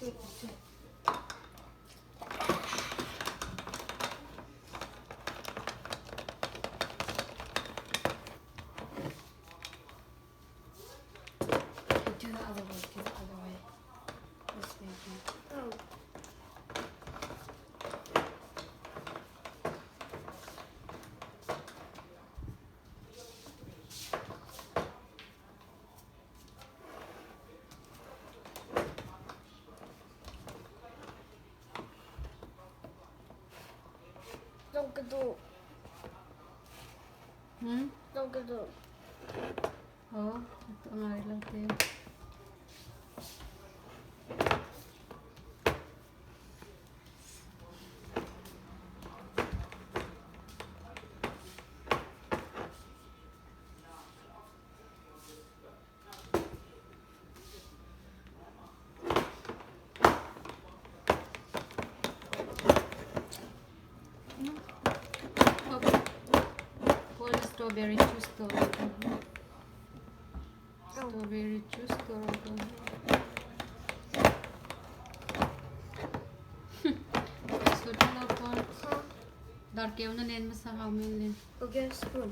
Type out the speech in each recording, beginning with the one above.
Do the other way. Do the other way. This way. Oh. Don't get the. Don't get the. Oh, ito nga lang din. Pour the strawberry juice to strawberry juice to so chalo por dar ke una nen ma sa hamin Go get a spoon.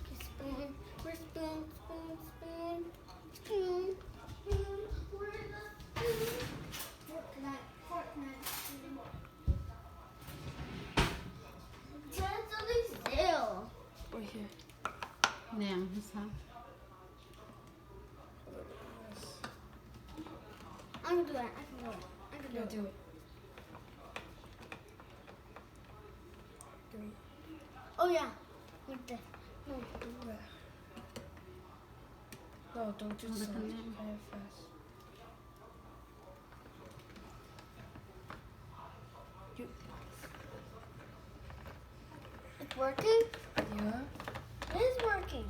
Get a spoon. Where's spoon? Spoon. Spoon. Spoon. Spoon. Where's the spoon? Fortnite. That's on the sale. Right here. Nang sa I'm gonna do it. I can do it. I can do it. Do it. Do it. Oh yeah. Like this. No. Do that. No, don't do so much. Kind of fast. It's working? Yeah. It is working.